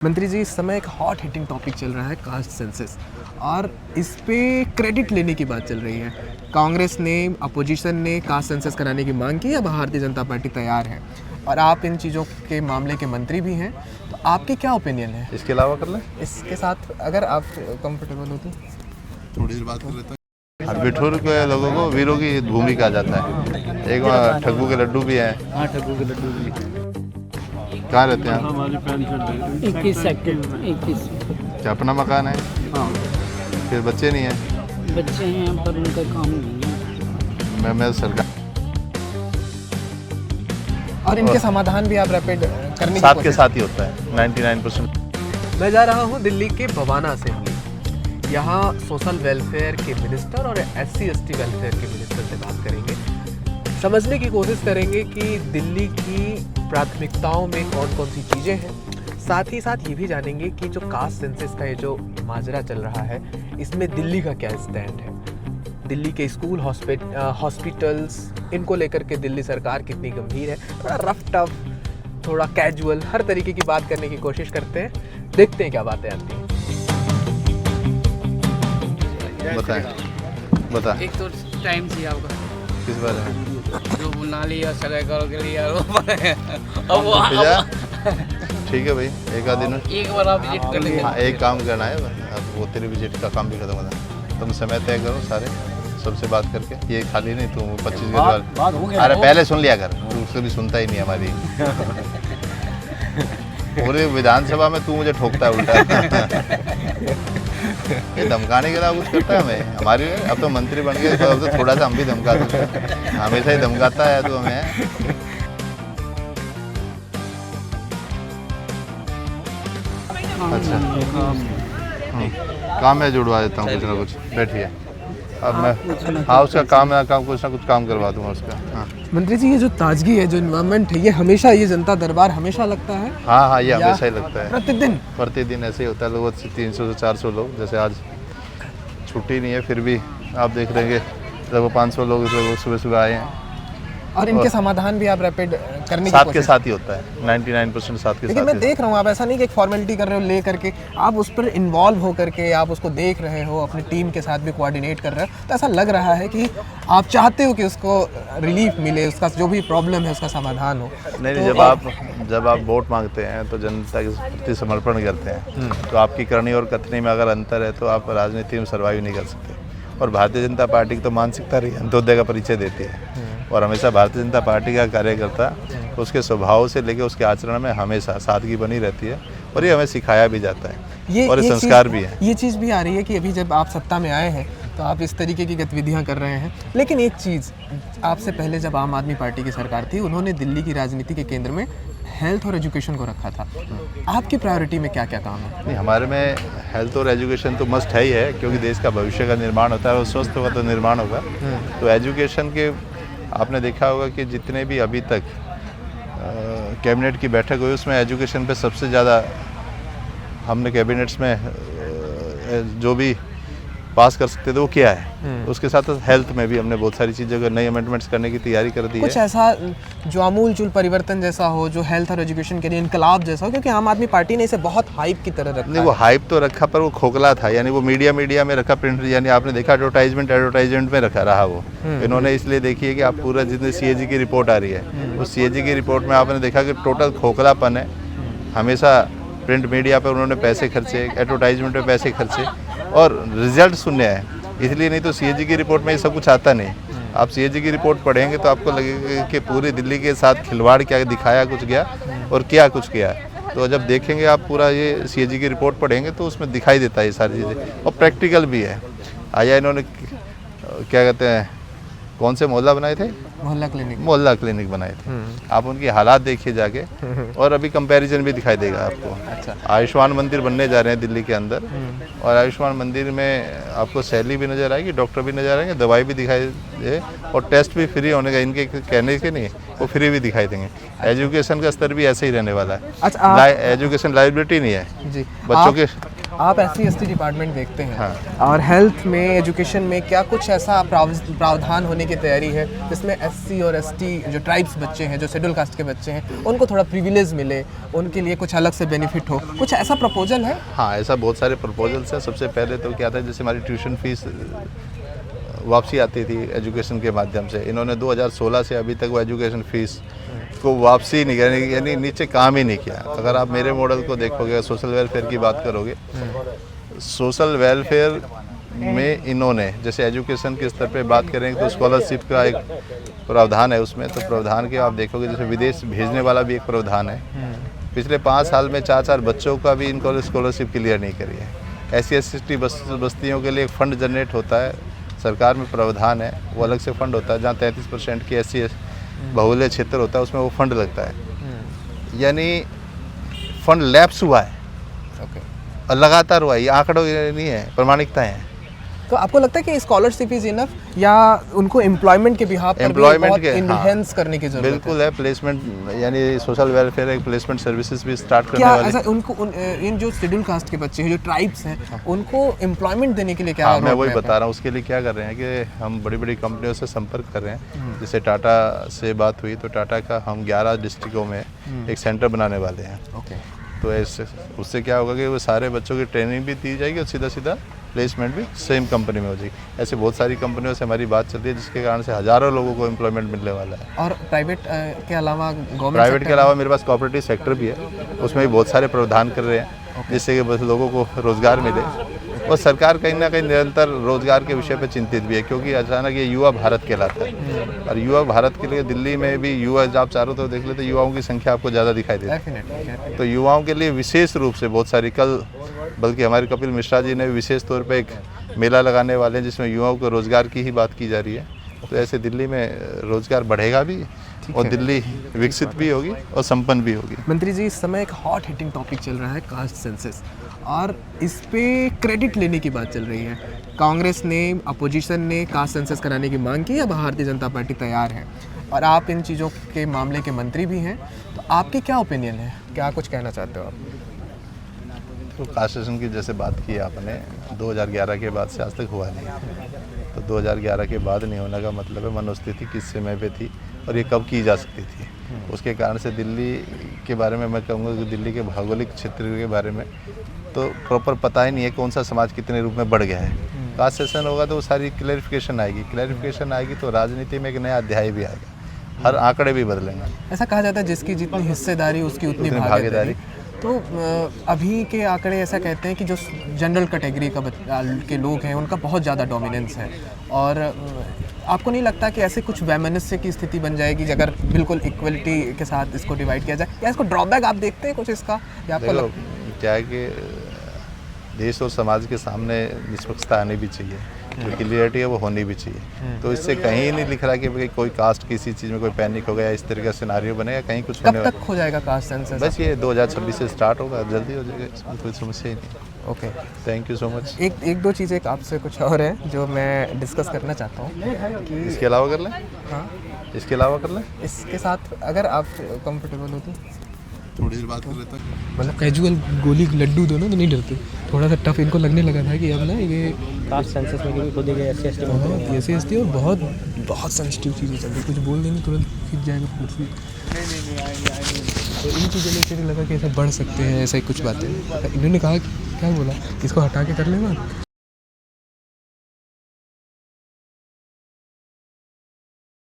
मंत्री जी, इस समय एक हॉट हिटिंग टॉपिक चल रहा है कास्ट सेंसस, और इस पे क्रेडिट लेने की बात चल रही है। कांग्रेस ने, अपोजिशन ने कास्ट सेंसस कराने की मांग की है, भारतीय जनता पार्टी तैयार है, और आप इन चीज़ों के मामले के मंत्री भी हैं, तो आपके क्या ओपिनियन है? इसके अलावा कर लें, इसके साथ अगर आप कंफर्टेबल हो तो थोड़ी देर बात कर लेते हैं। हरबिठुर के लोगों को वीरों की भूमि कहा जाता है। एक वहाँ ठग्गू के लड्डू भी हैं। हाँ, ठग्गू के लड्डू भी। कहाँ रहते हैं आप? 21 सेक्टर 21। क्या अपना मकान है? हाँ, फिर बच्चे नहीं हैं? बच्चे हैं पर उनका काम नहीं है। मैं सरकार और इनके समाधान भी आप रैपिड करने की साथ के कोशिश। साथ ही होता है 99%। मैं जा रहा हूँ दिल्ली के बवाना असेंबली। यहाँ सोशल वेलफेयर के मिनिस्टर और SC/ST वेलफेयर के मिनिस्टर से बात करेंगे, समझने की कोशिश करेंगे कि दिल्ली की प्राथमिकताओं में कौन कौन सी चीज़ें हैं। साथ ही साथ ये भी जानेंगे कि जो कास्ट सेंसस का ये जो माजरा चल रहा है, इसमें दिल्ली का क्या स्टैंड है। दिल्ली के स्कूल, हॉस्पिटल्स, इनको लेकर के दिल्ली सरकार कितनी गंभीर है। थोड़ा रफ टफ, थोड़ा कैजुअल, हर तरीके की बात करने की कोशिश करते हैं। देखते हैं क्या बातें आती हैं। बता एक तो टाइम चाहिए आपका, किस बारे में? जो नाली और सगाई करो के लिए यार वो अब वो ठीक है भाई, एक आध दिन में एक बार आप विजिट कर लेंगे। हाँ, एक काम करना है। अब वो तेरे विजिट का काम भी खत्म होता। तुम समय तय करो सारे, सबसे बात करके। ये खाली नहीं, तुम 25 बात हो गया। अरे पहले सुन लिया कर, तू उससे भी सुनता ही नहीं हमारी। पूरे विधानसभा में तू मुझे ठोकता है उल्टा। ये धमकाने के अलावा कुछ करता है हमें? हमारी अब तो मंत्री बन गए, तो अब तो थोड़ा सा हम भी धमका देते हैं। हमेशा ही धमकाता है तो हमें। अच्छा, काम में जुड़वा देता हूँ कुछ ना कुछ। बैठिए, अब मैं हाँ उसका काम है, काम कुछ ना कुछ काम करवा दूंगा उसका। हाँ मंत्री जी, ये जो ताजगी है, जो इन्वायरमेंट है, ये हमेशा, ये जनता दरबार हमेशा लगता है? हाँ हाँ, ये या हमेशा ही लगता है। प्रतिदिन ऐसे ही होता है। लोग 300 से 400 लोग, जैसे आज छुट्टी नहीं है फिर भी आप देख रहे हैं लगभग 500 लोग सुबह सुबह आए हैं। और इनके समाधान भी आप रैपिड करने की साथ कोशिश। के साथ ही होता है 99% साथ के लेकिन साथ। मैं देख रहा हूँ, आप ऐसा नहीं कि एक फॉर्मेलिटी कर रहे हो ले करके, आप उस पर इन्वॉल्व हो करके आप उसको देख रहे हो, अपनी टीम के साथ भी कोऑर्डिनेट कर रहे हो, तो ऐसा लग रहा है कि आप चाहते हो कि उसको रिलीफ मिले, उसका जो भी प्रॉब्लम है उसका समाधान हो। नहीं, तो जब आप वोट मांगते हैं तो जनता के प्रति समर्पण करते हैं, तो आपकी करनी और कथनी में अगर अंतर है तो आप राजनीति में सर्वाइव नहीं कर सकते। और भारतीय जनता पार्टी की तो मानसिकता रही अंत्योदय का परिचय देती है, और हमेशा भारतीय जनता पार्टी का कार्यकर्ता उसके स्वभाव से लेकर उसके आचरण में हमेशा सादगी बनी रहती है, और ये हमें सिखाया भी जाता है और ये संस्कार भी है। ये चीज़ भी आ रही है कि अभी जब आप सत्ता में आए हैं तो आप इस तरीके की गतिविधियां कर रहे हैं। लेकिन एक चीज़, आपसे पहले जब आम आदमी पार्टी की सरकार थी, उन्होंने दिल्ली की राजनीति के केंद्र में हेल्थ और एजुकेशन को रखा था। आपकी प्रायोरिटी में क्या क्या काम है? नहीं, हमारे में हेल्थ और एजुकेशन तो मस्ट है ही है, क्योंकि देश का भविष्य का निर्माण होता है, और स्वस्थ होगा तो निर्माण होगा। तो एजुकेशन के आपने देखा होगा कि जितने भी अभी तक कैबिनेट की बैठक हुई, उसमें एजुकेशन पे सबसे ज़्यादा हमने कैबिनेट्स में जो भी पास कर सकते थे वो किया है। उसके साथ हेल्थ में भी हमने बहुत सारी चीज़ों को नई अमेंडमेंट्स करने की तैयारी कर दी है। कुछ ऐसा जो आमूल-चूल परिवर्तन जैसा हो, जो हेल्थ और एजुकेशन के लिए इनकलाब जैसा हो, क्योंकि आम आदमी पार्टी ने इसे बहुत हाइप की तरह रखा। नहीं, वो हाइप तो रखा, पर वो खोखला था। यानी वो मीडिया में रखा, प्रिंट, यानी आपने देखा एडवर्टाइजमेंट में रखा रहा वो। इन्होंने इसलिए देखी है कि आप पूरा जितने CAG की रिपोर्ट आ रही है, उस CAG की रिपोर्ट में आपने देखा कि टोटल खोखलापन है। हमेशा प्रिंट मीडिया पर उन्होंने पैसे खर्चे, एडवर्टाइजमेंट पे पैसे खर्चे, और रिजल्ट शून्य है। इसलिए, नहीं तो CAG की रिपोर्ट में ये सब कुछ आता नहीं। आप CAG की रिपोर्ट पढ़ेंगे तो आपको लगेगा कि पूरी दिल्ली के साथ खिलवाड़ क्या दिखाया कुछ गया और क्या कुछ किया। तो जब देखेंगे आप पूरा ये CAG की रिपोर्ट पढ़ेंगे तो उसमें दिखाई देता है ये सारी चीज़ें, और प्रैक्टिकल भी है। आया इन्होंने क्या कहते हैं, कौन से मोहल्ला बनाए थे? मोहल्ला क्लिनिक बनाए थे। आप उनकी हालात देखिए जाके, और अभी कंपैरिजन भी दिखाई देगा आपको। अच्छा। आयुष्मान मंदिर बनने जा रहे हैं दिल्ली के अंदर, और आयुष्मान मंदिर में आपको सैलरी भी नज़र आएगी, डॉक्टर भी नज़र आएंगे, दवाई भी दिखाई दे, और टेस्ट भी फ्री होने का, इनके कहने के नहीं, वो फ्री भी दिखाई देंगे। एजुकेशन का स्तर भी ऐसे ही रहने वाला है। अच्छा, एजुकेशन लाइबिलिटी नहीं है जी, बच्चों के। आप SC/ST डिपार्टमेंट देखते हैं हाँ। और हेल्थ में, एजुकेशन में क्या कुछ ऐसा प्रावधान होने की तैयारी है जिसमें SC और ST जो ट्राइब्स बच्चे हैं, जो शेड्यूल कास्ट के बच्चे हैं, उनको थोड़ा प्रिविलेज मिले, उनके लिए कुछ अलग से बेनिफिट हो, कुछ ऐसा प्रपोजल है? हाँ, ऐसा बहुत सारे प्रपोजल्स हैं। सबसे पहले तो क्या था, जैसे हमारी ट्यूशन फीस वापसी आती थी एजुकेशन के माध्यम से, इन्होंने 2016 से अभी तक वो एजुकेशन फीस को वापसी नहीं करी, यानी नीचे काम ही नहीं किया। अगर आप मेरे मॉडल को देखोगे, सोशल वेलफेयर की बात करोगे, सोशल वेलफेयर में इन्होंने जैसे एजुकेशन के स्तर पे बात करेंगे तो स्कॉलरशिप का एक प्रावधान है उसमें, तो प्रावधान के आप देखोगे जैसे विदेश भेजने वाला भी एक प्रावधान है। पिछले 5 साल में 4 बच्चों का भी इनको स्कॉलरशिप क्लियर नहीं करी है। SC/ST बस्तियों के लिए एक फंड जनरेट होता है, सरकार में प्रावधान है, वो अलग से फंड होता है, जहाँ 33% की SC बहुल्य क्षेत्र होता है उसमें वो फंड लगता है। यानी फंड लैप्स हुआ है और लगातार हुआ है, ये आंकड़ों नहीं है, प्रमाणिकता है। तो आपको लगता है कि स्कॉलरशिप इज इनफ या उनको एम्प्लॉयमेंट के बिहाफ पर भी बहुत इनहेंस करने की जरूरत है? बिल्कुल है। प्लेसमेंट यानी सोशल वेलफेयर एक प्लेसमेंट सर्विसेज भी स्टार्ट करने क्या वाले। ऐसा उनको इन जो शेड्यूल कास्ट के बच्चे हैं, जो ट्राइब्स हैं, उनको एम्प्लॉयमेंट देने के लिए क्या? हाँ, मैं वही बता रहा हूँ। उसके लिए क्या कर रहे हैं कि हम बड़ी बड़ी कंपनियों से संपर्क कर रहे हैं। जैसे टाटा से बात हुई तो टाटा का हम 11 डिस्ट्रिक्टों में एक सेंटर बनाने वाले हैं। तो ऐसे उससे क्या होगा कि वो सारे बच्चों की ट्रेनिंग भी दी जाएगी और सीधा सीधा प्लेसमेंट भी सेम कंपनी में हो जाएगी। ऐसे बहुत सारी कंपनियों से हमारी बात चलती है, जिसके कारण से हज़ारों लोगों को एम्प्लॉयमेंट मिलने वाला है। और प्राइवेट के अलावा गवर्नमेंट? प्राइवेट के अलावा मेरे पास कोऑपरेटिव सेक्टर भी है, उसमें भी बहुत सारे प्रावधान कर रहे हैं जिससे कि बस लोगों को रोज़गार मिले। और सरकार कहीं ना कहीं निरंतर रोज़गार के विषय पर चिंतित भी है, क्योंकि अचानक ये युवा भारत कहलाता है और युवा भारत के लिए दिल्ली में भी युवा, आप चारों तरफ देख ले तो युवाओं की संख्या आपको ज़्यादा दिखाई देती है। तो युवाओं के लिए विशेष रूप से बहुत सारी, कल बल्कि हमारे कपिल मिश्रा जी ने विशेष तौर पे एक मेला लगाने वाले हैं जिसमें युवाओं को रोज़गार की ही बात की जा रही है। तो ऐसे दिल्ली में रोज़गार बढ़ेगा भी और दिल्ली विकसित भी होगी और संपन्न भी होगी। मंत्री जी, इस समय एक हॉट हिटिंग टॉपिक चल रहा है कास्ट सेंसस, और इस पे क्रेडिट लेने की बात चल रही है। कांग्रेस ने, अपोजिशन ने कास्ट सेंसस कराने की मांग की है, भारतीय जनता पार्टी तैयार है, और आप इन चीज़ों के मामले के मंत्री भी हैं, तो आपकी क्या ओपिनियन है? क्या कुछ कहना चाहते हो आप? तो कास्ट सेशन की जैसे बात की आपने, 2011 के बाद से आज तक हुआ नहीं। तो 2011 के बाद नहीं होने का मतलब है मनोस्थिति किस समय पे थी और ये कब की जा सकती थी। उसके कारण से दिल्ली के बारे में मैं कहूँगा कि दिल्ली के भौगोलिक क्षेत्र के बारे में तो प्रॉपर पता ही नहीं है कौन सा समाज कितने रूप में बढ़ गया है। कास्ट सेशन होगा तो वो सारी क्लैरिफिकेशन आएगी तो राजनीति में एक नया अध्याय भी आएगा, हर आंकड़े भी बदलेंगे। ऐसा कहा जाता है जिसकी जितनी हिस्सेदारी उसकी उतनी भागीदारी। तो अभी के आंकड़े ऐसा कहते हैं कि जो जनरल कैटेगरी के लोग हैं उनका बहुत ज़्यादा डोमिनेंस है, और आपको नहीं लगता कि ऐसे कुछ वैमनस्य की स्थिति बन जाएगी अगर बिल्कुल इक्वलिटी के साथ इसको डिवाइड किया जाए? या इसको ड्रॉबैक आप देखते हैं कुछ इसका, या आपको क्या है कि देश और समाज के सामने निष्पक्षता आनी भी चाहिए, जो क्लियरिटी है वो होनी भी चाहिए। तो इससे कहीं नहीं लिख रहा कि भाई कोई कास्ट किसी चीज़ में कोई पैनिक हो गया, इस तरह का सिनारियो बनेगा, कहीं कुछ कब तक हो जाएगा कास्ट सेंसस? बस ये 2026 से स्टार्ट होगा, जल्दी हो जाएगा, इसमें कोई समस्या ही नहीं। Okay, thank you so much. एक दो चीज़ें आपसे कुछ और है जो मैं डिस्कस करना चाहता हूँ कि इसके अलावा कर लें? हाँ, इसके अलावा कर लें? इसके साथ अगर आप कंफर्टेबल हो तो थोड़ी देर बात कर लेते हैं। मतलब कैजुअल गोली लड्डू दो ना तो नहीं डरते, थोड़ा सा टफ इनको लगने लगा था कि अब ना ये कास्ट सेंसस में भी खुद ही SC/ST और बहुत सेंसिटिव चीज़ें चल रही, कुछ बोल देंगे तुरंत खींच जाएगा कुर्सी। तो इन चीज़ों में फिर लगा कि ऐसा बढ़ सकते हैं, ऐसा ही कुछ बातें। इन्होंने कहा कि क्या बोला, इसको हटा के कर लेना।